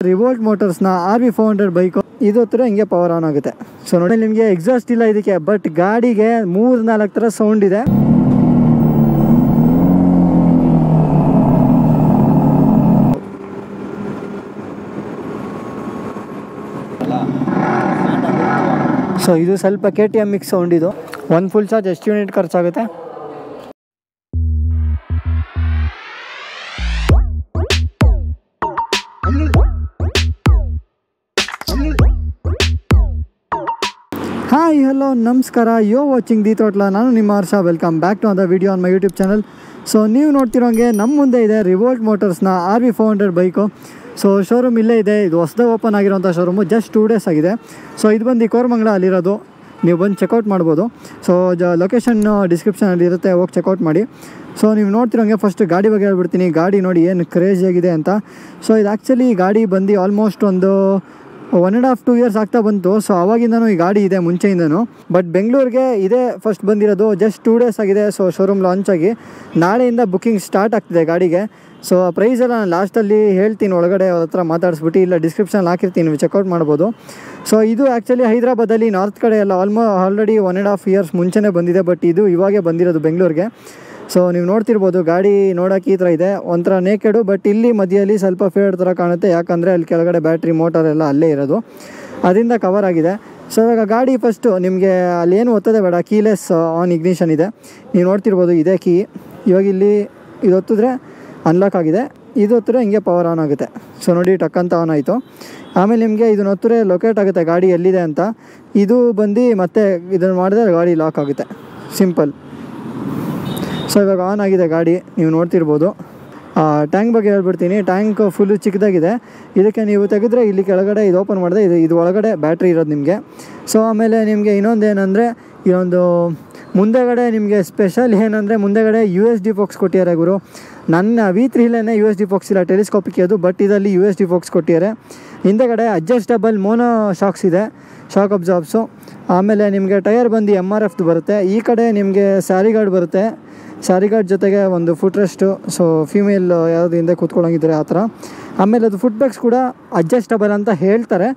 Revolt ಮೋಟರ್ಸ್ನ RV400 bike ಇದು ಹತ್ರ ಹಿಂಗೆ ಪವರ್ ಆನ್ ಆಗುತ್ತೆ. ಸೊ ನೋಡಿ ನಿಮಗೆ ಎಕ್ಸಾಸ್ಟ್ ಇಲ್ಲ ಇದಕ್ಕೆ, ಬಟ್ ಗಾಡಿಗೆ 3-4 ಥರ ಸೌಂಡ್ ಇದೆ. ಸೊ ಇದು ಸ್ವಲ್ಪ KTM ಮಿಕ್ಸ್ ಸೌಂಡ್. ಇದು ಒಂದು ಫುಲ್ ಚಾರ್ಜ್ ಎಷ್ಟು ಯೂನಿಟ್ ಖರ್ಚಾಗುತ್ತೆ? ಹಾಯ್ ಹಲೋ ನಮಸ್ಕಾರ, ಯೋ ವಾಚಿಂಗ್ ದಿ ತೋಟ್ಲ. ನಾನು ನಿಮ್ಮ Harsha. Welcome back to other video on my YouTube channel. So ನೀವು ನೋಡ್ತಿರೋಂಗೆ ನಮ್ಮ ಮುಂದೆ ಇದೆ ರಿವೋಲ್ಟ್ ಮೋಟರ್ಸ್ನ RV400 ಬೈಕು. ಸೊ ಶೋರೂಮ್ ಇಲ್ಲೇ ಇದೆ. ಇದು ಹೊಸದಾಗಿ ಓಪನ್ ಆಗಿರೋಂಥ ಶೋರೂಮು, ಜಸ್ಟ್ 2 days ಆಗಿದೆ. ಸೊ ಇದು ಬಂದು ಕೋರಮಂಗಲ ಅಲ್ಲಿರೋದು, ನೀವು ಬಂದು ಚೆಕ್ಔಟ್ ಮಾಡ್ಬೋದು. ಸೊ ಲೊಕೇಶನ್ ಡಿಸ್ಕ್ರಿಪ್ಷನಲ್ಲಿ ಇರುತ್ತೆ, ಹೋಗಿ ಚೆಕ್ಔಟ್ ಮಾಡಿ. ಸೊ ನೀವು ನೋಡ್ತಿರೋಂಗೆ ಫಸ್ಟ್ ಗಾಡಿ ಬಗ್ಗೆ ಹೇಳ್ಬಿಡ್ತೀನಿ. ಗಾಡಿ ನೋಡಿ ಏನು ಕ್ರೇಜಿಯಾಗಿದೆ ಅಂತ. ಸೊ ಇದು ಆ್ಯಕ್ಚುಲಿ ಗಾಡಿ ಬಂದು ಆಲ್ಮೋಸ್ಟ್ ಒಂದು 1.5-2 years ಆಗ್ತಾ ಬಂತು. ಸೊ ಆವಾಗಿಂದನೂ ಈ ಗಾಡಿ ಇದೆ ಮುಂಚೆಯಿಂದನೂ, ಬಟ್ ಬೆಂಗಳೂರಿಗೆ ಇದೇ ಫಸ್ಟ್ ಬಂದಿರೋದು. ಜಸ್ಟ್ 2 days ಆಗಿದೆ. ಸೊ ಶೋರೂಮ್ ಲಾಂಚ್ ಆಗಿ ನಾಳೆಯಿಂದ ಬುಕ್ಕಿಂಗ್ ಸ್ಟಾರ್ಟ್ ಆಗ್ತಿದೆ ಗಾಡಿಗೆ. ಸೊ ಪ್ರೈಸ್ ಎಲ್ಲ ನಾನು ಲಾಸ್ಟಲ್ಲಿ ಹೇಳ್ತೀನಿ, ಒಳಗಡೆ ಅವ್ರ ಹತ್ರ ಮಾತಾಡಿಸ್ಬಿಟ್ಟು ಇಲ್ಲ ಡಿಸ್ಕ್ರಿಪ್ಷನಲ್ಲಿ ಹಾಕಿರ್ತೀನಿ, ನೀವು ಚೆಕ್ಔಟ್ ಮಾಡ್ಬೋದು. ಸೊ ಇದು ಆ್ಯಕ್ಚುಲಿ ಹೈದರಾಬಾದಲ್ಲಿ ನಾರ್ತ್ ಕಡೆ ಎಲ್ಲ ಆಲ್ರೆಡಿ 1.5 years ಮುಂಚೆನೇ ಬಂದಿದೆ, ಬಟ್ ಇದು ಇವಾಗೇ ಬಂದಿರೋದು ಬೆಂಗಳೂರಿಗೆ. ಸೊ ನೀವು ನೋಡ್ತಿರ್ಬೋದು, ಗಾಡಿ ನೋಡೋಕೆ ಈ ಥರ ಇದೆ, ಒಂಥರ ನೇಕೆಡು. ಬಟ್ ಇಲ್ಲಿ ಮಧ್ಯದಲ್ಲಿ ಸ್ವಲ್ಪ ಫೇಡ್ ಥರ ಕಾಣುತ್ತೆ, ಯಾಕಂದರೆ ಅಲ್ಲಿ ಕೆಳಗಡೆ ಬ್ಯಾಟ್ರಿ ಮೋಟರ್ ಎಲ್ಲ ಅಲ್ಲೇ ಇರೋದು, ಅದರಿಂದ ಕವರ್ ಆಗಿದೆ. ಸೊ ಇವಾಗ ಗಾಡಿ ಫಸ್ಟು ನಿಮಗೆ ಅಲ್ಲಿ ಏನು ಒತ್ತದೇ ಬೇಡ, ಕೀಲೆಸ್ ಆನ್ ಇಗ್ನಿಷನ್ ಇದೆ. ನೀವು ನೋಡ್ತಿರ್ಬೋದು, ಇದೇ ಕೀ. ಇವಾಗ ಇಲ್ಲಿ ಇದು ಒತ್ತಿದ್ರೆ ಅನ್ಲಾಕ್ ಆಗಿದೆ, ಇದು ಹೊತ್ತಿದ್ರೆ ಹಿಂಗೆ ಪವರ್ ಆನ್ ಆಗುತ್ತೆ. ಸೊ ನೋಡಿ ಟಕ್ಕಂತ ಆನ್ ಆಯಿತು. ಆಮೇಲೆ ನಿಮಗೆ ಇದನ್ನ ಹೊತ್ತಿದ್ರೆ ಲೊಕೇಟ್ ಆಗುತ್ತೆ ಗಾಡಿ ಎಲ್ಲಿದೆ ಅಂತ. ಇದು ಬಂದು ಮತ್ತೆ ಇದನ್ನು ಮಾಡಿದ್ರೆ ಗಾಡಿ ಲಾಕ್ ಆಗುತ್ತೆ, ಸಿಂಪಲ್. ಸೊ ಇವಾಗ ಆನ್ ಆಗಿದೆ ಗಾಡಿ, ನೀವು ನೋಡ್ತಿರ್ಬೋದು. ಟ್ಯಾಂಕ್ ಬಗ್ಗೆ ಹೇಳ್ಬಿಡ್ತೀನಿ. ಟ್ಯಾಂಕ್ ಫುಲ್ಲು ಚಿಕ್ಕದಾಗಿದೆ. ಇದಕ್ಕೆ ನೀವು ತೆಗೆದ್ರೆ ಇಲ್ಲಿ ಕೆಳಗಡೆ ಇದು ಓಪನ್ ಮಾಡಿದೆ, ಇದು ಒಳಗಡೆ ಬ್ಯಾಟ್ರಿ ಇರೋದು ನಿಮಗೆ. ಸೊ ಆಮೇಲೆ ನಿಮಗೆ ಇನ್ನೊಂದು ಏನಂದರೆ, ಇದೊಂದು ಮುಂದೆಗಡೆ ನಿಮಗೆ ಸ್ಪೆಷಲ್ ಏನಂದರೆ, ಮುಂದೆಗಡೆ USB ಫೋಕ್ಸ್ ಕೊಟ್ಟಿದ್ದಾರೆ ಗುರು. ನನ್ನ V3 USB ಫೋಕ್ಸ್ ಇಲ್ಲ, ಟೆಲಿಸ್ಕೋಪಿಕ್ ಅದು, ಬಟ್ ಇದರಲ್ಲಿ USB ಫೋಕ್ಸ್ ಕೊಟ್ಟಿದ್ದಾರೆ. ಹಿಂದೆಗಡೆ ಅಡ್ಜಸ್ಟಬಲ್ ಮೋನೋ ಶಾಕ್ಸ್ ಇದೆ, ಶಾಕ್ ಅಬ್ಸಾರ್ಬ್ಸು. ಆಮೇಲೆ ನಿಮಗೆ ಟೈರ್ ಬಂದು MRF ಬರುತ್ತೆ. ಈ ಕಡೆ ನಿಮಗೆ ಸ್ಯಾರಿ ಗಾರ್ಡ್ ಬರುತ್ತೆ, ಸ್ಯಾರಿ ಗಾರ್ಡ್ ಜೊತೆಗೆ ಒಂದು ಫುಟ್ ರೆಸ್ಟು. ಸೊ ಫೀಮೇಲ್ ಯಾವುದು ಹಿಂದೆ ಕೂತ್ಕೊಳ್ಳೋಂಗಿದ್ದಾರೆ ಆ ಥರ. ಆಮೇಲೆ ಅದು ಫುಟ್ ಬ್ಯಾಗ್ಸ್ ಕೂಡ ಅಡ್ಜಸ್ಟಬಲ್ ಅಂತ ಹೇಳ್ತಾರೆ,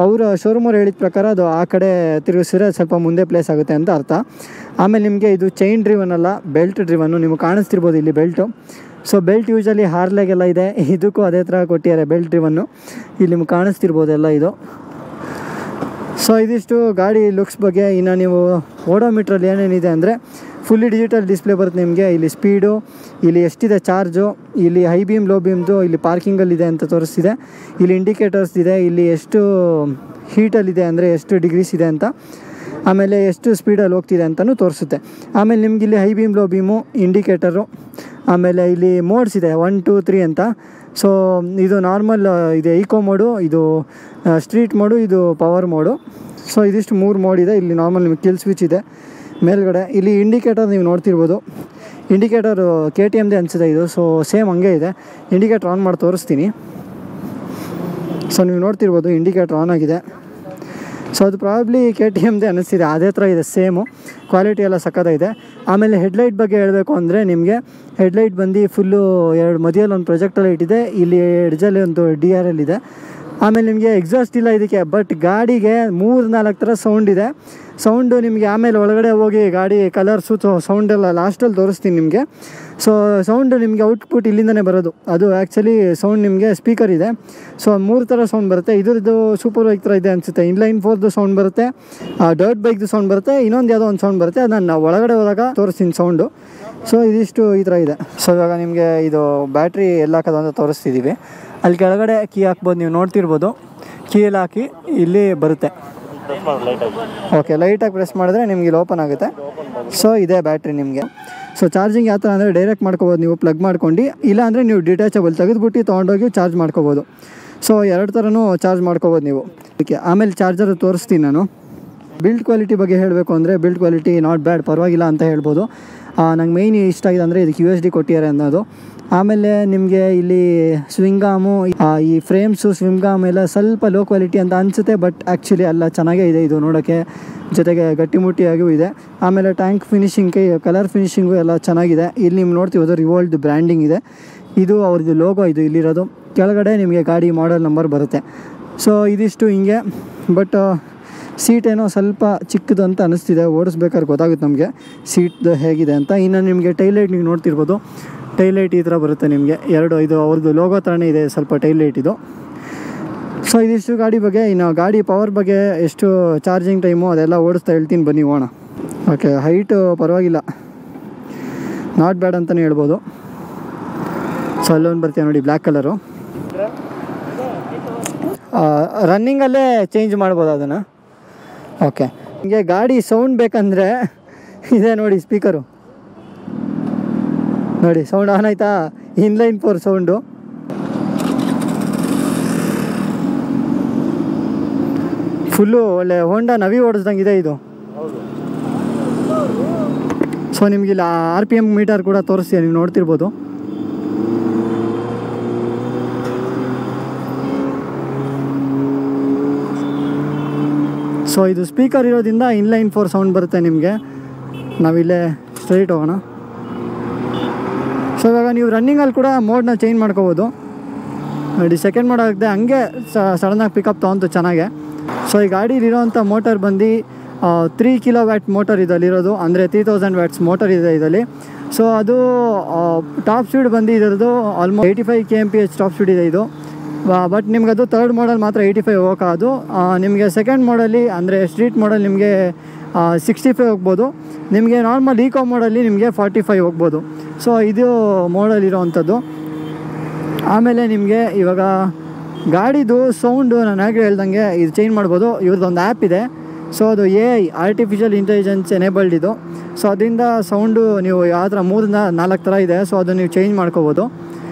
ಅವರ ಶೋರೂಮವ್ರು ಹೇಳಿದ ಪ್ರಕಾರ. ಅದು ಆ ಕಡೆ ತಿರುಗಿಸಿದ್ರೆ ಸ್ವಲ್ಪ ಮುಂದೆ ಪ್ಲೇಸ್ ಆಗುತ್ತೆ ಅಂತ ಅರ್ಥ. ಆಮೇಲೆ ನಿಮಗೆ ಇದು ಚೈನ್ ಡ್ರಿವನ್ ಅಲ್ಲ, ಬೆಲ್ಟ್ ಡ್ರಿವನ್ನು. ನಿಮಗೆ ಕಾಣಿಸ್ತಿರ್ಬೋದು ಇಲ್ಲಿ ಬೆಲ್ಟು. ಸೊ ಬೆಲ್ಟ್ ಯೂಶಲಿ ಹಾರ್ಲೆಗೆಲ್ಲ ಇದೆ, ಇದಕ್ಕೂ ಅದೇ ಥರ ಕೊಟ್ಟಿದ್ದಾರೆ ಬೆಲ್ಟ್ ಡ್ರಿವನ್ನು. ಇಲ್ಲಿ ನಿಮ್ಗೆ ಕಾಣಿಸ್ತಿರ್ಬೋದು ಎಲ್ಲ ಇದು. ಸೊ ಇದಿಷ್ಟು ಗಾಡಿ ಲುಕ್ಸ್ ಬಗ್ಗೆ. ಇನ್ನು ನೀವು ಓಡೋಮೀಟ್ರಲ್ಲಿ ಏನೇನಿದೆ ಅಂದರೆ, ಫುಲ್ಲಿ ಡಿಜಿಟಲ್ ಡಿಸ್ಪ್ಲೇ ಬರುತ್ತೆ ನಿಮಗೆ. ಇಲ್ಲಿ ಸ್ಪೀಡು, ಇಲ್ಲಿ ಎಷ್ಟಿದೆ ಚಾರ್ಜು, ಇಲ್ಲಿ ಹೈ ಬೀಮ್ ಲೋ ಬೀಮ್ದು, ಇಲ್ಲಿ ಪಾರ್ಕಿಂಗಲ್ಲಿದೆ ಅಂತ ತೋರಿಸ್ತಿದೆ. ಇಲ್ಲಿ ಇಂಡಿಕೇಟರ್ಸ್ ಇದೆ, ಇಲ್ಲಿ ಎಷ್ಟು ಹೀಟಲ್ಲಿದೆ ಅಂದರೆ ಎಷ್ಟು ಡಿಗ್ರೀಸ್ ಇದೆ ಅಂತ, ಆಮೇಲೆ ಎಷ್ಟು ಸ್ಪೀಡಲ್ಲಿ ಹೋಗ್ತಿದೆ ಅಂತಲೂ ತೋರಿಸುತ್ತೆ. ಆಮೇಲೆ ನಿಮ್ಗೆ ಇಲ್ಲಿ high beam low beam, indicator, ಆಮೇಲೆ ಇಲ್ಲಿ ಮೋಡ್ಸ್ ಇದೆ 1, 2, 3 ಅಂತ. ಸೊ ಇದು ನಾರ್ಮಲ್ ಇದೆ, ಈಕೋ ಮೋಡು, ಇದು ಸ್ಟ್ರೀಟ್ ಮೋಡು, ಇದು ಪವರ್ ಮೋಡು. ಸೊ ಇದಿಷ್ಟು 3 ಮೋಡ್ ಇದೆ. ಇಲ್ಲಿ ನಾರ್ಮಲ್ ನಿಮಗೆ ಕಿಲ್ ಸ್ವಿಚ್ ಇದೆ ಮೇಲ್ಗಡೆ. ಇಲ್ಲಿ ಇಂಡಿಕೇಟರ್ ನೀವು ನೋಡ್ತಿರ್ಬೋದು, ಇಂಡಿಕೇಟರು KTMದೇ ಅನಿಸಿದೆ ಇದು. ಸೊ ಸೇಮ್ ಹಂಗೆ ಇದೆ. ಇಂಡಿಕೇಟರ್ ಆನ್ ಮಾಡಿ ತೋರಿಸ್ತೀನಿ. ಸೊ ನೀವು ನೋಡ್ತಿರ್ಬೋದು, ಇಂಡಿಕೇಟರ್ ಆನ್ ಆಗಿದೆ. ಸೊ ಅದು ಪ್ರಾಬ್ಲಿ KTMದೇ ಅನ್ನಿಸ್ತಿದೆ, ಅದೇ ಥರ ಇದೆ, ಸೇಮು. ಕ್ವಾಲಿಟಿ ಎಲ್ಲ ಸಕ್ಕತ್ತಾಗಿದೆ. ಆಮೇಲೆ ಹೆಡ್ಲೈಟ್ ಬಗ್ಗೆ ಹೇಳಬೇಕು ಅಂದರೆ, ನಿಮಗೆ ಹೆಡ್ಲೈಟ್ ಬಂದು ಫುಲ್ಲು 2 ಮಧ್ಯದಲ್ಲಿ ಒಂದು ಪ್ರೊಜೆಕ್ಟರ್ ಲೈಟ್ ಇದೆ, ಇಲ್ಲಿ ಎಡ್ಜಲ್ಲಿ ಒಂದು DRL ಇದೆ. ಆಮೇಲೆ ನಿಮಗೆ ಎಕ್ಸಾಸ್ಟ್ ಇಲ್ಲ ಇದಕ್ಕೆ, ಬಟ್ ಗಾಡಿಗೆ 3-4 ಥರ ಸೌಂಡ್ ಇದೆ. ಸೌಂಡು ನಿಮಗೆ ಆಮೇಲೆ ಒಳಗಡೆ ಹೋಗಿ ಗಾಡಿ ಕಲರ್ಸು ಸೌಂಡೆಲ್ಲ ಲಾಸ್ಟಲ್ಲಿ ತೋರಿಸ್ತೀನಿ ನಿಮಗೆ. ಸೊ ಸೌಂಡು ನಿಮಗೆ ಔಟ್ಪುಟ್ ಇಲ್ಲಿಂದನೇ ಬರೋದು. ಅದು ಆ್ಯಕ್ಚುಲಿ ಸೌಂಡ್ ನಿಮಗೆ ಸ್ಪೀಕರ್ ಇದೆ. ಸೊ 3 ಥರ ಸೌಂಡ್ ಬರುತ್ತೆ. ಇದ್ರದ್ದು ಸೂಪರ್ ಬೈಕ್ ಥರ ಇದೆ ಅನಿಸುತ್ತೆ. ಇನ್ಲೈನ್ 4ದು ಸೌಂಡ್ ಬರುತ್ತೆ, ಡರ್ಟ್ ಬೈಕ್ದು ಸೌಂಡ್ ಬರುತ್ತೆ, ಇನ್ನೊಂದು ಯಾವುದೋ ಒಂದು ಸೌಂಡ್ ಬರುತ್ತೆ. ಅದನ್ನು ನಾವು ಒಳಗಡೆ ಹೋದಾಗ ತೋರಿಸ್ತೀನಿ ಸೌಂಡು. ಸೊ ಇದಿಷ್ಟು ಈ ಥರ ಇದೆ. ಸೊ ಇವಾಗ ನಿಮಗೆ ಇದು ಬ್ಯಾಟ್ರಿ ಎಲ್ಲ ಹಾಕೋದು ಅಂತ ತೋರಿಸ್ತಿದ್ದೀವಿ. ಅಲ್ಲಿ ಕೆಳಗಡೆ ಕೀ ಹಾಕ್ಬೋದು, ನೀವು ನೋಡ್ತಿರ್ಬೋದು. ಕೀಯಲ್ಲಿ ಹಾಕಿ ಇಲ್ಲಿ ಬರುತ್ತೆ. ಓಕೆ, ಲೈಟಾಗಿ ಪ್ರೆಸ್ ಮಾಡಿದ್ರೆ ನಿಮಗೆ ಇಲ್ಲಿ ಓಪನ್ ಆಗುತ್ತೆ. ಸೊ ಇದೇ ಬ್ಯಾಟ್ರಿ ನಿಮಗೆ. ಸೊ ಚಾರ್ಜಿಂಗ್ ಯಾವ ಥರ ಅಂದರೆ, ಡೈರೆಕ್ಟ್ ಮಾಡ್ಕೋಬೋದು ನೀವು ಪ್ಲಗ್ ಮಾಡ್ಕೊಂಡು, ಇಲ್ಲ ಅಂದರೆ ನೀವು ಡಿಟ್ಯಾಚಬಲ್ ತೆಗೆದುಬಿಟ್ಟು ತೊಗೊಂಡೋಗಿ ಚಾರ್ಜ್ ಮಾಡ್ಕೋಬೋದು. ಸೊ 2 ಥರನೂ ಚಾರ್ಜ್ ಮಾಡ್ಕೋಬೋದು ನೀವು. ಓಕೆ, ಆಮೇಲೆ ಚಾರ್ಜರ್ ತೋರಿಸ್ತೀನಿ ನಾನು. ಬಿಲ್ಡ್ ಕ್ವಾಲಿಟಿ ಬಗ್ಗೆ ಹೇಳಬೇಕು ಅಂದರೆ, ಬಿಲ್ಡ್ ಕ್ವಾಲಿಟಿ ನಾಟ್ ಬ್ಯಾಡ್, ಪರವಾಗಿಲ್ಲ ಅಂತ ಹೇಳ್ಬೋದು. ನಂಗೆ ಮೈನ್ ಇಷ್ಟ ಆಗಿದೆ ಅಂದರೆ ಇದಕ್ಕೆ USD ಕೊಟ್ಟಿದ್ದಾರೆ ಅನ್ನೋದು. ಆಮೇಲೆ ನಿಮಗೆ ಇಲ್ಲಿ ಸ್ವಿಂಗಾಮು, ಈ ಫ್ರೇಮ್ಸು ಸ್ವಿಂಗಾಮ್ ಎಲ್ಲ ಸ್ವಲ್ಪ ಲೋ ಕ್ವಾಲಿಟಿ ಅಂತ ಅನಿಸುತ್ತೆ, ಬಟ್ ಆ್ಯಕ್ಚುಲಿ ಎಲ್ಲ ಚೆನ್ನಾಗೇ ಇದೆ ಇದು ನೋಡೋಕ್ಕೆ, ಜೊತೆಗೆ ಗಟ್ಟಿಮುಟ್ಟಿಯಾಗೂ ಇದೆ. ಆಮೇಲೆ ಟ್ಯಾಂಕ್ ಫಿನಿಶಿಂಗ್, ಕಲರ್ ಫಿನಿಶಿಂಗು ಎಲ್ಲ ಚೆನ್ನಾಗಿದೆ. ಇಲ್ಲಿ ನೀವು ನೋಡ್ತೀವಿ ರಿವೋಲ್ಟ್ ಬ್ರ್ಯಾಂಡಿಂಗ್ ಇದೆ. ಇದು ಅವ್ರದ್ದು ಲೋಗೋ, ಇದು ಇಲ್ಲಿರೋದು. ಕೆಳಗಡೆ ನಿಮಗೆ ಗಾಡಿ ಮಾಡೆಲ್ ನಂಬರ್ ಬರುತ್ತೆ. ಸೊ ಇದಿಷ್ಟು ಹಿಂಗೆ. ಬಟ್ ಸೀಟ್ ಏನೋ ಸ್ವಲ್ಪ ಚಿಕ್ಕದು ಅಂತ ಅನ್ನಿಸ್ತಿದೆ, ಓಡಿಸ್ಬೇಕಾದ್ರೆ ಗೊತ್ತಾಗುತ್ತೆ ನಮಗೆ ಸೀಟ್ದು ಹೇಗಿದೆ ಅಂತ. ಇನ್ನು ನಿಮಗೆ ಟೈಲೈಟ್ ನೀವು ನೋಡ್ತಿರ್ಬೋದು, ಟೈಲೈಟ್ ಈ ಥರ ಬರುತ್ತೆ ನಿಮಗೆ. ಇದು ಅವ್ರದ್ದು ಲೋಗೋ ಥರನೇ ಇದೆ ಸ್ವಲ್ಪ ಟೈಲೈಟ್ ಇದು. ಸೊ ಇದಿಷ್ಟು ಗಾಡಿ ಬಗ್ಗೆ. ಇನ್ನು ಗಾಡಿ ಪವರ್ ಬಗ್ಗೆ, ಎಷ್ಟು ಚಾರ್ಜಿಂಗ್ ಟೈಮು ಅದೆಲ್ಲ ಓಡಿಸ್ತಾ ಹೇಳ್ತೀನಿ, ಬನ್ನಿ ಹೋಗೋಣ. ಓಕೆ, ಹೈಟು ಪರವಾಗಿಲ್ಲ, ನಾಟ್ ಬ್ಯಾಡ್ ಅಂತಲೇ ಹೇಳ್ಬೋದು. ಸೊ ಅಲ್ಲೊಂದು ಬರ್ತೀವಿ ನೋಡಿ, ಬ್ಲ್ಯಾಕ್ ಕಲರು. ರನ್ನಿಂಗಲ್ಲೇ ಚೇಂಜ್ ಮಾಡ್ಬೋದು ಅದನ್ನು. ಓಕೆ, ನಿಮಗೆ ಗಾಡಿ ಸೌಂಡ್ ಬೇಕಂದರೆ ಇದೆ ನೋಡಿ ಸ್ಪೀಕರು ನೋಡಿ, ಸೌಂಡ್ ಆನ್ ಆಯಿತಾ? Inline 4 sound. ಫುಲ್ಲು ಒಳ್ಳೆ ಹೋಂಡಾ ನವಿ ಓಡಿಸ್ದಂಗೆ ಇದೆ ಇದು. ಸೊ ನಿಮಗಿಲ್ಲ RPM ಮೀಟರ್ ಕೂಡ ತೋರಿಸ್ತೀಯ, ನೀವು ನೋಡ್ತಿರ್ಬೋದು. ಸೊ ಇದು ಸ್ಪೀಕರ್ ಇರೋದ್ರಿಂದ ಇನ್ಲೈನ್ 4 ಸೌಂಡ್ ಬರುತ್ತೆ ನಿಮಗೆ. ನಾವಿಲ್ಲೇ ಸ್ಟ್ರೈಟ್ ಹೋಗೋಣ. ಸೊ ಇವಾಗ ನೀವು ರನ್ನಿಂಗಲ್ಲಿ ಕೂಡ ಮೋಡ್ನ ಚೇಂಜ್ ಮಾಡ್ಕೋಬೋದು ನೋಡಿ. ಸೆಕೆಂಡ್ ಮೋಡ್ ಆಗಿದೆ, ಹಂಗೆ ಸಡನ್ನಾಗಿ ಪಿಕಪ್ ತೊಗೊಂತು ಚೆನ್ನಾಗೆ. ಸೊ ಈ ಗಾಡಿಲಿರೋಂಥ ಮೋಟರ್ ಬಂದು 3 ಕಿಲೋವ್ಯಾಟ್ ಮೋಟರ್ ಇದಲ್ಲಿರೋದು, ಅಂದರೆ 3000 ವ್ಯಾಟ್ಸ್ ಮೋಟರ್ ಇದೆ ಇದರಲ್ಲಿ. ಸೊ ಅದು ಟಾಪ್ ಸ್ಪೀಡ್ ಬಂದು ಇದರದು ಆಲ್ಮೋಸ್ಟ್ 85 kmph ಟಾಪ್ ಸ್ಪೀಡ್ ಇದೆ ಇದು. ಬಟ್ ನಿಮ್ಗೆ ಅದು 3rd ಮಾಡಲ್ ಮಾತ್ರ 85 ಹೋಗೋದು. ನಿಮಗೆ ಸೆಕೆಂಡ್ ಮಾಡಲ್ಲಿ ಅಂದರೆ ಸ್ಟ್ರೀಟ್ ಮಾಡಲ್ ನಿಮಗೆ 65 ಹೋಗ್ಬೋದು. ನಿಮಗೆ ನಾರ್ಮಲ್ ಈಕೋ ಮೋಡಲ್ಲಿ ನಿಮಗೆ 45 ಹೋಗ್ಬೋದು. ಸೊ ಇದು ಮೋಡಲ್ಲಿರೋವಂಥದ್ದು. ಆಮೇಲೆ ನಿಮಗೆ ಇವಾಗ ಗಾಡಿದು ಸೌಂಡು ನಾನು ಹೇಗೆ ಹೇಳ್ದಂಗೆ ಇದು ಚೇಂಜ್ ಮಾಡ್ಬೋದು. ಇವ್ರದ್ದೊಂದು ಆ್ಯಪ್ ಇದೆ. ಸೊ ಅದು AI ಆರ್ಟಿಫಿಷಿಯಲ್ ಇಂಟೆಲಿಜೆನ್ಸ್ ಎನೇಬಲ್ಡ್ ಇದು. ಸೊ ಅದರಿಂದ ಸೌಂಡು ನೀವು ಯಾವ ಥರ 3-4 ಥರ ಇದೆ. ಸೊ ಅದು ನೀವು ಚೇಂಜ್ ಮಾಡ್ಕೋಬೋದು.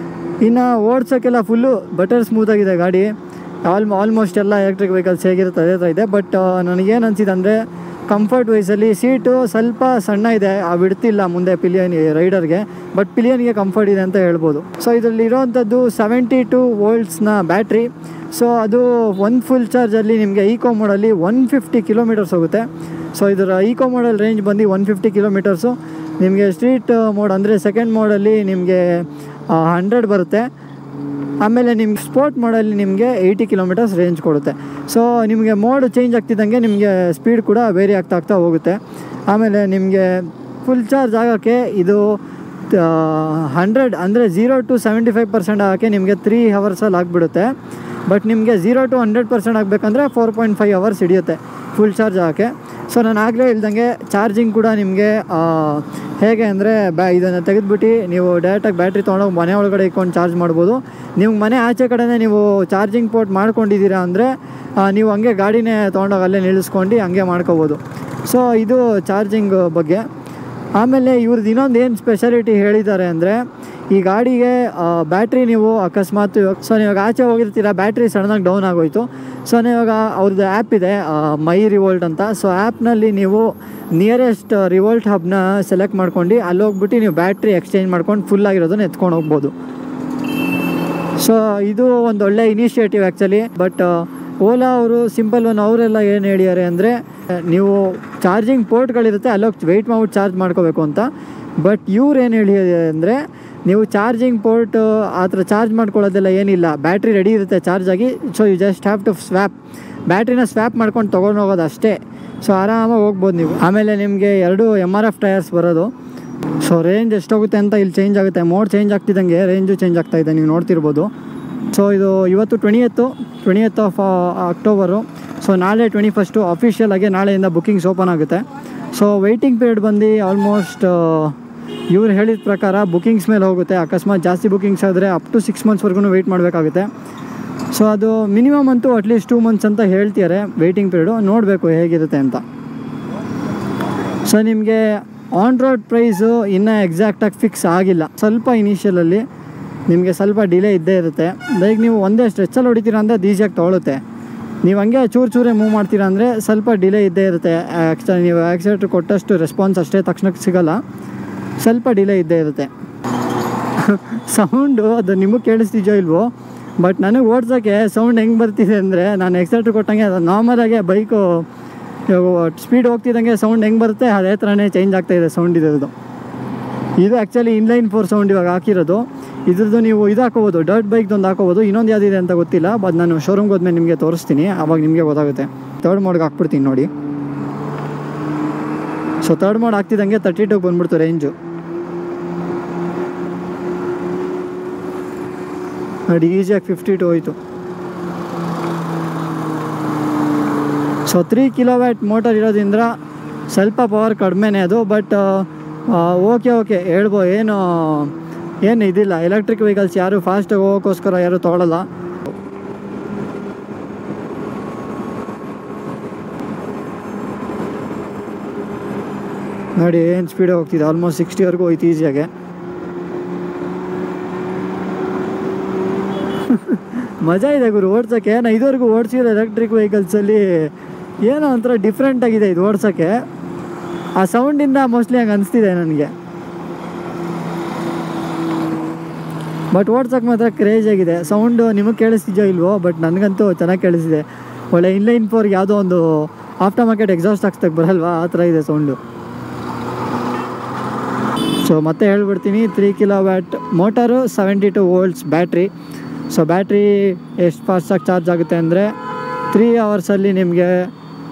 ಇನ್ನು ಓಡ್ಸೋಕ್ಕೆಲ್ಲ ಫುಲ್ಲು ಬಟರ್ ಸ್ಮೂತಾಗಿದೆ ಗಾಡಿ. ಆಲ್ಮೋಸ್ಟ್ ಎಲ್ಲ ಎಲೆಕ್ಟ್ರಿಕ್ ವೆಹಿಕಲ್ಸ್ ಹೇಗಿರುತ್ತೆ ಅದೇ ಥರ ಇದೆ. ಬಟ್ ನನಗೇನು ಅನಿಸಿದೆ ಅಂದರೆ ಕಂಫರ್ಟ್ ವೈಸಲ್ಲಿ ಸೀಟು ಸ್ವಲ್ಪ ಸಣ್ಣ ಇದೆ, ಬಿಡ್ತಿಲ್ಲ ಮುಂದೆ ಪಿಲಿಯನ್ ರೈಡರ್ಗೆ. ಬಟ್ ಪಿಲಿಯನ್ಗೆ ಕಂಫರ್ಟ್ ಇದೆ ಅಂತ ಹೇಳ್ಬೋದು. ಸೊ ಇದರಲ್ಲಿ ಇರೋವಂಥದ್ದು 72 ವೋಲ್ಟ್ಸ್ನ ಬ್ಯಾಟ್ರಿ. ಸೊ ಅದು ಒಂದು ಫುಲ್ ಚಾರ್ಜಲ್ಲಿ ನಿಮಗೆ ಈಕೋ ಮೋಡಲ್ಲಿ 150 ಕಿಲೋಮೀಟರ್ಸ್ ಹೋಗುತ್ತೆ. ಸೊ ಇದರ ಈಕೋ ಮೋಡಲ್ ರೇಂಜ್ ಬಂದು 150 ಕಿಲೋಮೀಟರ್ಸು. ನಿಮಗೆ ಸ್ಟ್ರೀಟ್ ಮೋಡ್ ಅಂದರೆ ಸೆಕೆಂಡ್ ಮೋಡಲ್ಲಿ ನಿಮಗೆ 100 ಬರುತ್ತೆ. ಆಮೇಲೆ ನಿಮ್ಗೆ ಸ್ಪೋರ್ಟ್ ಮೋಡಲ್ಲಿ ನಿಮಗೆ 80 ಕಿಲೋಮೀಟರ್ಸ್ ರೇಂಜ್ ಕೊಡುತ್ತೆ. ಸೊ ನಿಮಗೆ ಮೋಡ್ ಚೇಂಜ್ ಆಗ್ತಿದ್ದಂಗೆ ನಿಮಗೆ ಸ್ಪೀಡ್ ಕೂಡ ವೇರಿ ಆಗ್ತಾ ಹೋಗುತ್ತೆ. ಆಮೇಲೆ ನಿಮಗೆ ಫುಲ್ ಚಾರ್ಜ್ ಆಗೋಕ್ಕೆ ಇದು 100 ಅಂದರೆ 0 to 75% ಆಗೋಕ್ಕೆ ನಿಮಗೆ 3 ಅವರ್ಸಲ್ಲಿ ಆಗಿಬಿಡುತ್ತೆ. ಬಟ್ ನಿಮಗೆ 0 to 100% ಆಗಬೇಕಂದ್ರೆ 4.5 ಅವರ್ಸ್ ಹಿಡಿಯುತ್ತೆ ಫುಲ್ ಚಾರ್ಜ್ ಆಗೋಕ್ಕೆ. ಸೊ ನಾನು ಆಗಲೇ ಹೇಳ್ದಂಗೆ ಚಾರ್ಜಿಂಗ್ ಕೂಡ ನಿಮಗೆ ಹೇಗೆ ಅಂದರೆ ಇದನ್ನು ತೆಗೆದುಬಿಟ್ಟು ನೀವು ಡೈರೆಕ್ಟಾಗಿ ಬ್ಯಾಟ್ರಿ ತೊಗೊಂಡೋಗಿ ಮನೆ ಒಳಗಡೆ ಇಟ್ಕೊಂಡು ಚಾರ್ಜ್ ಮಾಡ್ಬೋದು. ನೀವು ಮನೆ ಆಚೆ ಕಡೆನೇ ನೀವು ಚಾರ್ಜಿಂಗ್ ಪೋರ್ಟ್ ಮಾಡ್ಕೊಂಡಿದ್ದೀರಾ ಅಂದರೆ ನೀವು ಹಂಗೆ ಗಾಡಿನೇ ತೊಗೊಂಡೋಗಿ ಅಲ್ಲೇ ನಿಲ್ಲಿಸ್ಕೊಂಡು ಹಂಗೆ ಮಾಡ್ಕೋಬೋದು. ಸೊ ಇದು ಚಾರ್ಜಿಂಗ್ ಬಗ್ಗೆ. ಆಮೇಲೆ ಇವ್ರದ್ದು ಇನ್ನೊಂದು ಏನು ಸ್ಪೆಷಾಲಿಟಿ ಹೇಳಿದ್ದಾರೆ ಅಂದರೆ ಈ ಗಾಡಿಗೆ ಬ್ಯಾಟ್ರಿ ನೀವು ಅಕಸ್ಮಾತ್ ಸೊ ನೀವು ಆಚೆ ಹೋಗಿರ್ತೀರ, ಬ್ಯಾಟ್ರಿ ಸಡನ್ನಾಗಿ ಡೌನ್ ಆಗೋಯ್ತು. ಸೊ ಇವಾಗ ಅವ್ರದ್ದು ಆ್ಯಪ್ ಇದೆ ಮೈ ರಿವೋಲ್ಟ್ ಅಂತ. ಸೊ ಆ್ಯಪ್ನಲ್ಲಿ ನೀವು ನಿಯರೆಸ್ಟ್ ರಿವೋಲ್ಟ್ ಹಬ್ನ ಸೆಲೆಕ್ಟ್ ಮಾಡ್ಕೊಂಡು ಅಲ್ಲಿ ಹೋಗ್ಬಿಟ್ಟು ನೀವು ಬ್ಯಾಟ್ರಿ ಎಕ್ಸ್ಚೇಂಜ್ ಮಾಡ್ಕೊಂಡು ಫುಲ್ಲಾಗಿರೋದನ್ನ ಎತ್ಕೊಂಡು ಹೋಗ್ಬೋದು. ಸೊ ಇದು ಒಂದು ಒಳ್ಳೆ ಇನಿಷಿಯೇಟಿವ್ ಆ್ಯಕ್ಚುಲಿ. ಬಟ್ ಓಲಾ ಅವರು ಸಿಂಪಲ್ ಅವರೆಲ್ಲ ಏನು ಹೇಳಿದ್ದಾರೆ ಅಂದರೆ ನೀವು ಚಾರ್ಜಿಂಗ್ ಪೋರ್ಟ್ಗಳಿರುತ್ತೆ ಅಲ್ಲೋಗಿ ವೆಯ್ಟ್ ಮಾಡ್ಬಿಟ್ಟು ಚಾರ್ಜ್ ಮಾಡ್ಕೋಬೇಕು ಅಂತ. ಬಟ್ ಇವ್ರು ಏನು ಹೇಳಿದ್ದಾರೆ ಅಂದರೆ ನೀವು ಚಾರ್ಜಿಂಗ್ ಪೋರ್ಟ್ ಆ ಥರ ಚಾರ್ಜ್ ಮಾಡ್ಕೊಳ್ಳೋದೆಲ್ಲ ಏನಿಲ್ಲ, ಬ್ಯಾಟ್ರಿ ರೆಡಿ ಇರುತ್ತೆ ಚಾರ್ಜ್ ಆಗಿ. So you just have to ಬ್ಯಾಟ್ರಿನ ಸ್ವ್ಯಾಪ್ ಮಾಡ್ಕೊಂಡು ತೊಗೊಂಡು ಹೋಗೋದು ಅಷ್ಟೇ. ಸೊ ಆರಾಮಾಗಿ ಹೋಗ್ಬೋದು ನೀವು. ಆಮೇಲೆ ನಿಮಗೆ 2 MRF ಟೈರ್ಸ್ ಬರೋದು. ಸೊ ರೇಂಜ್ ಎಷ್ಟೋಗುತ್ತೆ ಅಂತ ಇಲ್ಲಿ ಚೇಂಜ್ ಆಗುತ್ತೆ. ಮೋಡ್ ಚೇಂಜ್ ಆಗ್ತಿದ್ದಂಗೆ ರೇಂಜು ಚೇಂಜ್ ಆಗ್ತಾಯಿದೆ, ನೀವು ನೋಡ್ತಿರ್ಬೋದು. ಸೊ ಇದು ಇವತ್ತು 20th ಆಫ್ ಅಕ್ಟೋಬರು. ಸೊ ನಾಳೆ 21st ಅಫಿಷಿಯಲ್ ಆಗಿ ನಾಳೆಯಿಂದ ಬುಕ್ಕಿಂಗ್ಸ್ ಓಪನ್ ಆಗುತ್ತೆ. ಸೊ ವೆಯ್ಟಿಂಗ್ ಪೀರಿಯಡ್ ಬಂದು ಆಲ್ಮೋಸ್ಟ್ ಇವ್ರು ಹೇಳಿದ ಪ್ರಕಾರ ಬುಕ್ಕಿಂಗ್ಸ್ ಮೇಲೆ ಹೋಗುತ್ತೆ. ಅಕಸ್ಮಾತ್ ಜಾಸ್ತಿ ಬುಕ್ಕಿಂಗ್ಸ್ ಆದರೆ ಅಪ್ ಟು 6 ಮಂತ್ಸ್ವರೆಗೂ ವೆಯ್ಟ್ ಮಾಡಬೇಕಾಗುತ್ತೆ. ಸೊ ಅದು ಮಿನಿಮಮ್ ಅಂತೂ ಅಟ್ಲೀಸ್ಟ್ 2 ಮಂತ್ಸ್ ಅಂತ ಹೇಳ್ತಿದ್ದಾರೆ ವೆಯ್ಟಿಂಗ್ ಪೀರಿಯಡು. ನೋಡಬೇಕು ಹೇಗಿರುತ್ತೆ ಅಂತ. ಸೊ ನಿಮಗೆ ಆನ್ ರೋಡ್ ಪ್ರೈಸು ಇನ್ನೂ ಎಕ್ಸಾಕ್ಟಾಗಿ ಫಿಕ್ಸ್ ಆಗಿಲ್ಲ. ಸ್ವಲ್ಪ ಇನಿಷಿಯಲಲ್ಲಿ ನಿಮಗೆ ಸ್ವಲ್ಪ ಡಿಲೇ ಇದ್ದೇ ಇರುತ್ತೆ. ಲೈಕ್ ನೀವು ಒಂದೇ ಸ್ಟ್ರೆಚ್ಚಲ್ಲಿ ಹೊಡಿತೀರ ಅಂದರೆ ಅದು ಈಸಿಯಾಗಿ ತೊಗೊಳುತ್ತೆ. ನೀವು ಹಂಗೆ ಚೂರೇ ಮೂವ್ ಮಾಡ್ತೀರಾ ಅಂದರೆ ಸ್ವಲ್ಪ ಡಿಲೇ ಇದ್ದೇ ಇರುತ್ತೆ. ಆ್ಯಕ್ಚುಲಿ ನೀವು ಆ್ಯಕ್ಸಿಲೇಟರ್ ಕೊಟ್ಟಷ್ಟು ರೆಸ್ಪಾನ್ಸ್ ಅಷ್ಟೇ ತಕ್ಷಣಕ್ಕೆ ಸಿಗೋಲ್ಲ, ಸ್ವಲ್ಪ ಡಿಲೇ ಇದ್ದೇ ಇರುತ್ತೆ. ಸೌಂಡು ಅದು ನಿಮಗೆ ಕೇಳಿಸ್ತಿದೆಯೋ ಇಲ್ವೋ, ಬಟ್ ನನಗೆ ಓಡ್ಸೋಕ್ಕೆ ಸೌಂಡ್ ಹೆಂಗೆ ಬರ್ತಿದೆ ಅಂದರೆ ನಾನು ಆ್ಯಕ್ಸಿಲೇಟರ್ ಕೊಟ್ಟಂಗೆ ಅದು ನಾರ್ಮಲಾಗೆ ಬೈಕು ಸ್ಪೀಡ್ ಹೋಗ್ತಿದ್ದಂಗೆ ಸೌಂಡ್ ಹೆಂಗೆ ಬರುತ್ತೆ ಅದೇ ಥರನೇ ಚೇಂಜ್ ಆಗ್ತಾಯಿದೆ ಸೌಂಡ್ ಇರೋದು. ಇದು ಆ್ಯಕ್ಚುಲಿ ಇನ್ಲೈನ್ 4 ಸೌಂಡ್ ಇವಾಗ ಹಾಕಿರೋದು. ಇದ್ರದ್ದು ನೀವು ಇದು ಹಾಕೋಬೋದು, ಡರ್ಟ್ ಬೈಕ್ದೊಂದು ಹಾಕೋಬೋದು. ಇನ್ನೊಂದು ಯಾವುದಿದೆ ಅಂತ ಗೊತ್ತಿಲ್ಲ, ಬಟ್ ನಾನು ಶೋರೂಮ್ಗೆ ಹೋದ್ಮೇಲೆ ನಿಮಗೆ ತೋರಿಸ್ತೀನಿ, ಆವಾಗ ನಿಮಗೆ ಗೊತ್ತಾಗುತ್ತೆ. ಥರ್ಡ್ ಮೋಡ್ಗೆ ಹಾಕ್ಬಿಡ್ತೀನಿ ನೋಡಿ. ಸೊ ಥರ್ಡ್ ಮೋಡ್ ಹಾಕ್ತಿದ್ದಂಗೆ 32 ಬಂದ್ಬಿಡ್ತು ರೇಂಜು ನೋಡಿ, ಈಸಿಯಾಗಿ 52 ಹೋಯಿತು. ಸೊ 3 ಕಿಲೋವ್ಯಾಟ್ ಮೋಟರ್ ಇರೋದ್ರಿಂದ ಸ್ವಲ್ಪ ಪವರ್ ಕಡಿಮೆನೇ ಅದು, ಬಟ್ ಓಕೆ ಹೇಳ್ಬೋದು. ಏನು ಇದಿಲ್ಲ, ಎಲೆಕ್ಟ್ರಿಕ್ ವೆಹಿಕಲ್ಸ್ ಯಾರು ಫಾಸ್ಟಾಗಿ ಹೋಗೋಕ್ಕೋಸ್ಕರ ಯಾರು ತೊಗೊಳ್ಳಲ್ಲ. ನೋಡಿ ಏನು ಸ್ಪೀಡಾಗಿ ಹೋಗ್ತಿದೆ, ಆಲ್ಮೋಸ್ಟ್ 60ವರೆಗೂ ಹೋಯ್ತು ಈಸಿಯಾಗೆ. ಮಜಾ ಇದೆ ಗುರು ಓಡ್ಸೋಕ್ಕೆ. ನಾನು ಇದುವರೆಗೂ ಓಡಿಸಿರೋ ಎಲೆಕ್ಟ್ರಿಕ್ ವೆಹಿಕಲ್ಸಲ್ಲಿ ಏನೋ ಒಂಥರ ಡಿಫ್ರೆಂಟಾಗಿದೆ ಇದು ಓಡ್ಸೋಕ್ಕೆ. ಆ ಸೌಂಡಿಂದ ಮೋಸ್ಟ್ಲಿ ಹಂಗೆ ಅನಿಸ್ತಿದೆ ನನಗೆ. ಬಟ್ ಓಡ್ಸೋಕ್ಕೆ ಮಾತ್ರ ಕ್ರೇಜಿಯಾಗಿದೆ. ಸೌಂಡು ನಿಮಗೆ ಕೇಳಿಸ್ತಿದೆಯೋ ಇಲ್ವೋ, ಬಟ್ ನನಗಂತೂ ಚೆನ್ನಾಗಿ ಕೇಳಿಸಿದೆ. ಒಳ್ಳೆ ಇನ್ಲೈನ್ 4 ಯಾವುದೋ ಒಂದು ಆಫ್ಟರ್ ಮಾರ್ಕೆಟ್ ಎಕ್ಸಾಸ್ಟ್ ಹಾಕ್ಸ್ದಾಗ ಬರಲ್ವಾ, ಆ ಥರ ಇದೆ ಸೌಂಡು. ಸೊ ಮತ್ತೆ ಹೇಳ್ಬಿಡ್ತೀನಿ, 3 kilowatt motor, 72 volts battery. So battery ಎಷ್ಟು ಫಾಸ್ಟಾಗಿ ಚಾರ್ಜ್ ಆಗುತ್ತೆ ಅಂದರೆ 3 ಅವರ್ಸಲ್ಲಿ ನಿಮಗೆ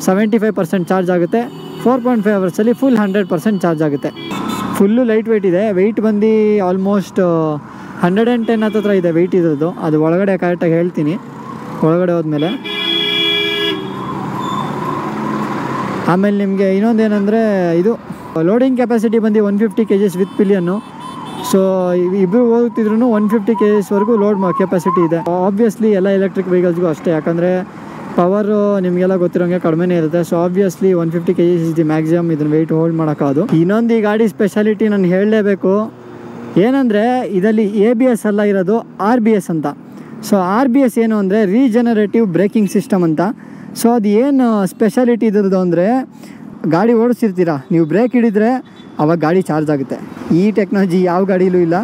75% ಚಾರ್ಜ್ ಆಗುತ್ತೆ. 4.5 ಅವರ್ಸಲ್ಲಿ ಫುಲ್ 100% ಚಾರ್ಜ್ ಆಗುತ್ತೆ. ಫುಲ್ಲು ಲೈಟ್ ವೆಯ್ಟ್ ಇದೆ. ವೆಯ್ಟ್ ಬಂದು ಆಲ್ಮೋಸ್ಟ್ 110 ಹತ್ರ ಇದೆ ವೆಯ್ಟ್ ಇರೋದು. ಅದು ಒಳಗಡೆ ಕರೆಕ್ಟಾಗಿ ಹೇಳ್ತೀನಿ ಒಳಗಡೆ ಹೋದ್ಮೇಲೆ. ಆಮೇಲೆ ನಿಮಗೆ ಇನ್ನೊಂದೇನೆಂದರೆ ಇದು ಲೋಡಿಂಗ್ ಕೆಪಾಸಿಟಿ ಬಂದು 150 kgs ವಿತ್ ಪಿಲಿಯನ್ನು. ಸೊ ಇಬ್ಬರು ಹೋಗ್ತಿದ್ರು 150 kgsವರೆಗೂ ಲೋಡ್ ಕೆಪಾಸಿಟಿ ಇದೆ. ಆಬ್ವಿಯಸ್ಲಿ ಎಲ್ಲ ಎಲೆಕ್ಟ್ರಿಕ್ ವೆಹಿಕಲ್ಸ್ಗೂ ಅಷ್ಟೇ, ಯಾಕಂದರೆ ಪವರು ನಿಮಗೆಲ್ಲ ಗೊತ್ತಿರೋಂಗೆ ಕಡಿಮೆನೇ ಇರುತ್ತೆ. So obviously 150 kgs is the maximum ಇದನ್ನು ವೆಯ್ಟ್ ಹೋಲ್ಡ್ ಮಾಡೋಕ್ಕಾಗೋದು. ಇನ್ನೊಂದು ಈ ಗಾಡಿ ಸ್ಪೆಷಾಲಿಟಿ ನಾನು ಹೇಳಲೇಬೇಕು, ಏನಂದರೆ ಇದರಲ್ಲಿ ABS ಎಲ್ಲ ಇರೋದು RBS ಅಂತ. ಸೊ RBS ಏನು ಅಂದರೆ ರೀಜನರೇಟಿವ್ ಬ್ರೇಕಿಂಗ್ ಸಿಸ್ಟಮ್ ಅಂತ. ಸೊ ಅದು ಏನು ಸ್ಪೆಷಾಲಿಟಿ ಇದ್ರದ್ದು ಅಂದರೆ, ಗಾಡಿ ಓಡಿಸಿರ್ತೀರ, ನೀವು ಬ್ರೇಕ್ ಹಿಡಿದ್ರೆ ಆವಾಗ ಗಾಡಿ ಚಾರ್ಜ್ ಆಗುತ್ತೆ. ಈ ಟೆಕ್ನಾಲಜಿ ಯಾವ ಗಾಡೀಲೂ ಇಲ್ಲ.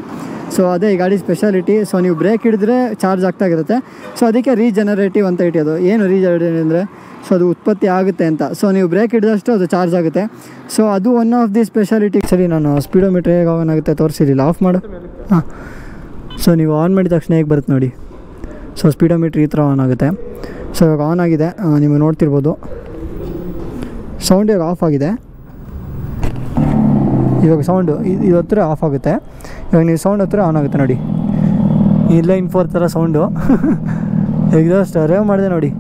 ಸೊ ಅದೇ ಈ ಗಾಡಿ ಸ್ಪೆಷಾಲಿಟಿ. ಸೊ ನೀವು ಬ್ರೇಕ್ ಹಿಡಿದ್ರೆ ಚಾರ್ಜ್ ಆಗ್ತಾಗಿರುತ್ತೆ. ಸೊ ಅದಕ್ಕೆ ರೀಜನರೇಟಿವ್ ಅಂತ ಇಟ್ಟಿರೋದು. ಏನು ರೀಜನರೇಟಿವ್ ಅಂದರೆ, ಸೊ ಅದು ಉತ್ಪತ್ತಿ ಆಗುತ್ತೆ ಅಂತ. ಸೊ ನೀವು ಬ್ರೇಕ್ ಹಿಡಿದಷ್ಟು ಅದು ಚಾರ್ಜ್ ಆಗುತ್ತೆ. ಸೊ ಅದು ಒನ್ ಆಫ್ ದಿ ಸ್ಪೆಷಾಲಿಟಿ. ಸರಿ, ನಾನು ಸ್ಪೀಡೋಮೀಟ್ರ್ ಹೇಗೆ ಆನ್ ಆಗುತ್ತೆ ತೋರಿಸಿರಲಿಲ್ಲ, ಆಫ್ ಮಾಡು. ಹಾಂ, ಸೊ ನೀವು ಆನ್ ಮಾಡಿದ ತಕ್ಷಣ ಹೇಗೆ ಬರುತ್ತೆ ನೋಡಿ. ಸೊ ಸ್ಪೀಡೋಮೀಟ್ರ್ ಈ ಥರ ಆನ್ ಆಗುತ್ತೆ. ಸೊ ಇವಾಗ ಆನ್ ಆಗಿದೆ, ನೀವು ನೋಡ್ತಿರ್ಬೋದು. ಸೌಂಡ್ ಇವಾಗ ಆಫ್ ಆಗಿದೆ. ಇವಾಗ ಸೌಂಡು ಇದು ಹತ್ರ ಆಫ್ ಆಗುತ್ತೆ. ಇವಾಗ ನೀವು ಸೌಂಡ್ ಹತ್ರ ಆನ್ ಆಗುತ್ತೆ ನೋಡಿ. ಇನ್ಲೈನ್ 4 ಥರ ಸೌಂಡು. ಎಕ್ಸಾಸ್ಟ್ ರೇವ್ ಮಾಡಿದೆ ನೋಡಿ.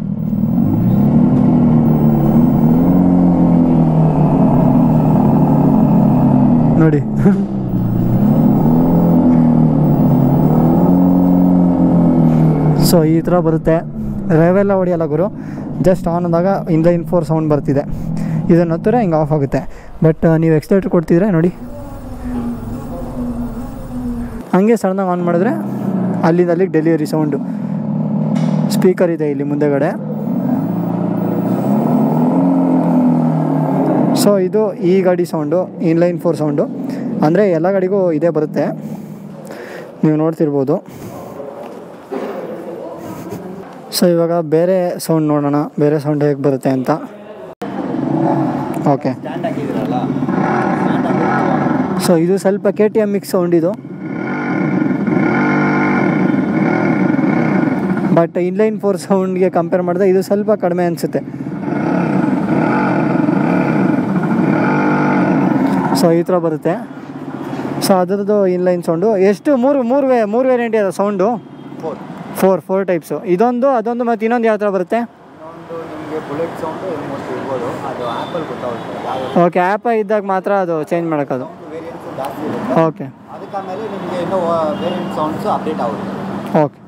ನೋಡಿ ಸೊ ಈ ಥರ ಬರುತ್ತೆ. ರೇವೆಲ್ಲ ಹೊಡಿಯಲ್ಲ ಗುರು, ಜಸ್ಟ್ ಆನ್ ಆದಾಗ ಇನ್ಲೈನ್ 4 ಸೌಂಡ್ ಬರ್ತಿದೆ. ಇದನ್ನು ಹತ್ತಿರ ಹಿಂಗೆ ಆಫ್ ಆಗುತ್ತೆ. ಬಟ್ ನೀವು ಎಕ್ಸ್ಲೇಟರ್ ಕೊಡ್ತಿದ್ರೆ ನೋಡಿ, ಹಂಗೆ ಸಡನ್ನಾಗಿ ಆನ್ ಮಾಡಿದ್ರೆ ಅಲ್ಲಿಂದ ಅಲ್ಲಿಗೆ ಡೆಲಿವರಿ ಸೌಂಡು. ಸ್ಪೀಕರ್ ಇದೆ ಇಲ್ಲಿ ಮುಂದೆಗಡೆ. ಸೊ ಇದು ಈ ಗಾಡಿ ಸೌಂಡು, ಇನ್ಲೈನ್ 4 ಸೌಂಡು. ಅಂದರೆ ಎಲ್ಲ ಗಾಡಿಗೂ ಇದೇ ಬರುತ್ತೆ, ನೀವು ನೋಡ್ತಿರ್ಬೋದು. ಸೊ ಇವಾಗ ಬೇರೆ ಸೌಂಡ್ ನೋಡೋಣ, ಬೇರೆ ಸೌಂಡ್ ಹೇಗೆ ಬರುತ್ತೆ ಅಂತ. ಓಕೆ, ಸೊ ಇದು ಸ್ವಲ್ಪ KTM ಮಿಕ್ಸ್ ಸೌಂಡ್ ಇದು. ಬಟ್ ಇನ್ಲೈನ್ 4 ಸೌಂಡ್ಗೆ ಕಂಪೇರ್ ಮಾಡಿದ್ರೆ ಇದು ಸ್ವಲ್ಪ ಕಡಿಮೆ ಅನಿಸುತ್ತೆ. ಸೊ ಈ ಥರ ಬರುತ್ತೆ. ಸೊ ಅದರದ್ದು ಇನ್ಲೈನ್ ಸೌಂಡು ಎಷ್ಟು ಮೂರು ವೇರಿಯಂಟ್ ಇದೆ ಸೌಂಡು. 4 ಟೈಪ್ಸು. ಇದೊಂದು, ಅದೊಂದು, ಮತ್ತು ಇನ್ನೊಂದು ಯಾವ ಥರ ಬರುತ್ತೆ. ಬುಲೆಟ್ ಸೌಂಡು ಇರ್ಬೋದು, ಅದು ಆ್ಯಪಲ್ಲಿ ಗೊತ್ತಾಗುತ್ತೆ. ಓಕೆ, ಆ್ಯಪ ಇದ್ದಾಗ ಮಾತ್ರ ಅದು ಚೇಂಜ್ ಮಾಡೋಕ್ಕದು. ಓಕೆ, ಅದಕ್ಕೆ ಆಮೇಲೆ ನಿಮಗೆ ಇನ್ನೂ ವೇರಿಯಂಟ್ ಸೌಂಡ್ಸು ಅಪ್ಡೇಟ್ ಆಗುತ್ತೆ. ಓಕೆ,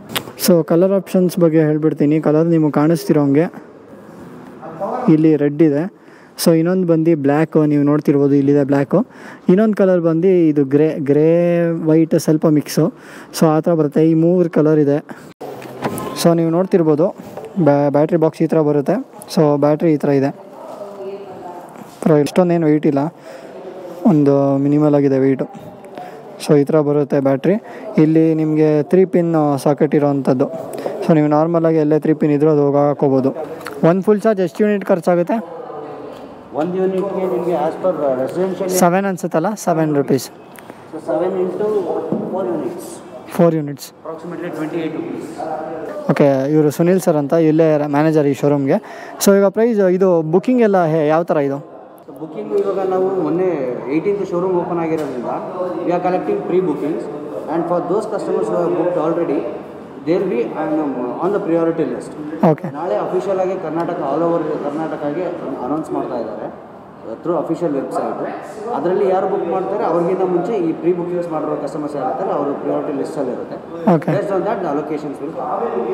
ಸೊ ಕಲರ್ ಆಪ್ಷನ್ಸ್ ಬಗ್ಗೆ ಹೇಳ್ಬಿಡ್ತೀನಿ. ಕಲರ್ ನಿಮಗೆ ಕಾಣಿಸ್ತಿರೋಂಗೆ ಇಲ್ಲಿ ರೆಡ್ ಇದೆ. ಸೊ ಇನ್ನೊಂದು ಬಂದು ಬ್ಲ್ಯಾಕು, ನೀವು ನೋಡ್ತಿರ್ಬೋದು ಇಲ್ಲಿದೆ ಬ್ಲ್ಯಾಕು. ಇನ್ನೊಂದು ಕಲರ್ ಬಂದು ಇದು ಗ್ರೇ ವೈಟ್ ಸ್ವಲ್ಪ ಮಿಕ್ಸು. ಸೊ ಆ ಥರ ಬರುತ್ತೆ. ಈ 3 ಕಲರ್ ಇದೆ. ಸೊ ನೀವು ನೋಡ್ತಿರ್ಬೋದು ಬ್ಯಾಟ್ರಿ ಬಾಕ್ಸ್ ಈ ಥರ ಬರುತ್ತೆ. ಸೊ ಬ್ಯಾಟ್ರಿ ಈ ಥರ ಇದೆ. ಇಷ್ಟೊಂದೇನು ವೆಯ್ಟ್ ಇಲ್ಲ, ಒಂದು ಮಿನಿಮಲ್ ಆಗಿದೆ ವೆಯ್ಟು. ಸೊ ಈ ಥರ ಬರುತ್ತೆ ಬ್ಯಾಟ್ರಿ. ಇಲ್ಲಿ ನಿಮಗೆ 3 ಪಿನ್ ಸಾಕೆಟ್ ಇರೋವಂಥದ್ದು. ಸೊ ನೀವು ನಾರ್ಮಲಾಗಿ ಎಲ್ಲೇ 3 ಪಿನ್ ಇದ್ರೂ ಅದು ಹಾಕೋಬೋದು. ಒಂದು ಫುಲ್ ಚಾರ್ಜ್ ಎಷ್ಟು ಯೂನಿಟ್ ಖರ್ಚಾಗುತ್ತೆ? ಒಂದು ಯೂನಿಟ್ಗೆ ನಿಮಗೆ ಆಸ್ ಪರ್ ರೆಸಿಡೆನ್ಷಿಯಲ್ 7 ಅನ್ಸುತ್ತಲ್ಲ, 7 rupees. So 7 × 4 units. 4 units. Approximately 28 rupees. Okay, ಇವರು ಸುನಿಲ್ ಸರ್ ಅಂತ, ಇಲ್ಲೇ ಮ್ಯಾನೇಜರ್ ಈ ಶೋರೂಮ್ಗೆ. ಸೊ ಈಗ ಪ್ರೈಸ್ ಇದು ಬುಕ್ಕಿಂಗ್ ಎಲ್ಲ ಯಾವ ಥರ ಇದು? ಬುಕ್ಕಿಂಗ್ ಇವಾಗ ನಾವು ಮೊನ್ನೆ 18th ಶೋರೂಮ್ ಓಪನ್ ಆಗಿರೋದ್ರಿಂದ we are collecting pre bookings and for those customers booked already there be on the priority list. Okay, ನಾಳೆ ಅಫಿಷಿಯಲ್ ಆಗಿ ಕರ್ನಾಟಕ ಆಲ್ ಓವರ್ ಕರ್ನಾಟಕಗೆ ಅನೌನ್ಸ್ ಮಾಡ್ತಾ ಇದ್ದಾರೆ ಥ್ರೂ ಅಫಿಷಿಯಲ್ ವೆಬ್ಸೈಟು. ಅದರಲ್ಲಿ ಯಾರು ಬುಕ್ ಮಾಡ್ತಾರೆ ಅವ್ರಿಗಿಂತ ಮುಂಚೆ ಈ ಪ್ರೀ ಬುಕಿಂಗ್ಸ್ ಮಾಡಿರೋ ಕಸ್ಟಮರ್ಸ್ ಇರ್ತಾರೆ, ಅವರು ಪ್ರಿಯಾರಿಟಿ ಲಿಸ್ಟಲ್ಲಿ ಇರುತ್ತೆ. Okay. Based on that the allocations will.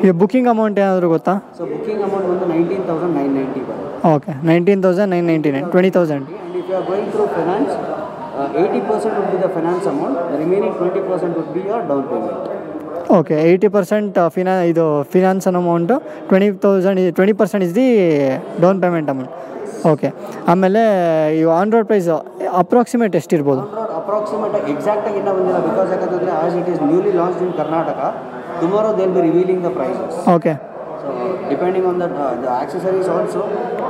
ಈ ಬುಕ್ಕಿಂಗ್ ಅಮೌಂಟ್ ಏನಾದರೂ ಗೊತ್ತಾ? ಸೊ ಬುಕಿಂಗ್ ಅಮೌಂಟ್ ಬಂದು 19,990 ಬರುತ್ತೆ. Okay, 19,999, 20,000. And if you are going through finance, 80% would be the finance amount, the remaining 20% would be your down payment. Okay, 80% finance amount, 20% is the down payment amount. Okay, ಆಮೇಲೆ ಇವು on road price approximate ಎಷ್ಟಿರ್ಬೋದು? Approximate ಎಕ್ಸಾಕ್ಟಾಗಿ ಇನ್ನೂ ಬಂದಿಲ್ಲ, because ಯಾಕಂತಂದರೆ as it is newly launched in Karnataka, tomorrow they will be revealing the prices. Okay. So depending on the accessories also,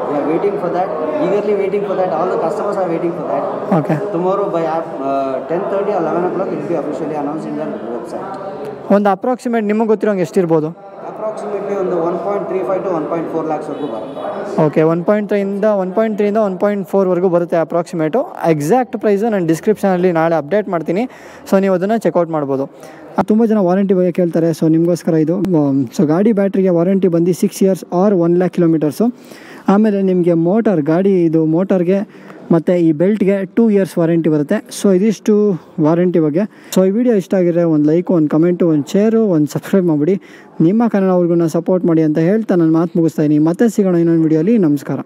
we are waiting for that, eagerly waiting for that. All the customers are waiting for that. Okay. Tomorrow by 10:30 or 11 o'clock it will be officially announced in the website. ಒಂದು approximate ನಿಮಗೆ ಗೊತ್ತಿರೋಂಗೆ ಎಷ್ಟಿರ್ಬೋದು? Approximately ಒಂದು 1.35 to 1.4 lakhsವರೆಗೂ ಬರುತ್ತೆ. Okay, 1.3ಇಂದ 1.4ವರೆಗೂ ಬರುತ್ತೆ approximate. Exact price ನಾನು ಡಿಸ್ಕ್ರಿಪ್ಷನಲ್ಲಿ ನಾಳೆ update ಮಾಡ್ತೀನಿ, so ನೀವು ಅದನ್ನು ಚೆಕ್ಔಟ್ ಮಾಡ್ಬೋದು. ತುಂಬ ಜನ ವಾರಂಟಿ ಬಗ್ಗೆ ಕೇಳ್ತಾರೆ, ಸೊ ನಿಮಗೋಸ್ಕರ ಇದು. ಸೊ ಗಾಡಿ ಬ್ಯಾಟ್ರಿಗೆ ವಾರಂಟಿ ಬಂದು 6 years ಆರ್ 1 lakh kilometers. ಆಮೇಲೆ ನಿಮಗೆ ಗಾಡಿ ಮೋಟರ್ಗೆ ಮತ್ತು ಈ ಬೆಲ್ಟ್ಗೆ 2 years ವಾರಂಟಿ ಬರುತ್ತೆ. ಸೊ ಇದಿಷ್ಟು ವಾರಂಟಿ ಬಗ್ಗೆ. ಸೊ ಈ ವಿಡಿಯೋ ಇಷ್ಟ ಆಗಿದ್ರೆ ಒಂದು ಲೈಕು, ಒಂದು ಕಮೆಂಟು, ಒಂದು ಶೇರು, ಒಂದು ಸಬ್ಸ್ಕ್ರೈಬ್ ಮಾಡಿಬಿಡಿ. ನಿಮ್ಮ ಕನ್ನಡ ಅವ್ರಿಗೂ ಸಪೋರ್ಟ್ ಮಾಡಿ ಅಂತ ಹೇಳ್ತಾ ನಾನು ಮಾತು ಮುಗಿಸ್ತಾ ಇದ್ದೀನಿ. ಮತ್ತೆ ಸಿಗೋಣ ಇನ್ನೊಂದು ವಿಡಿಯೋಲಿ. ನಮಸ್ಕಾರ.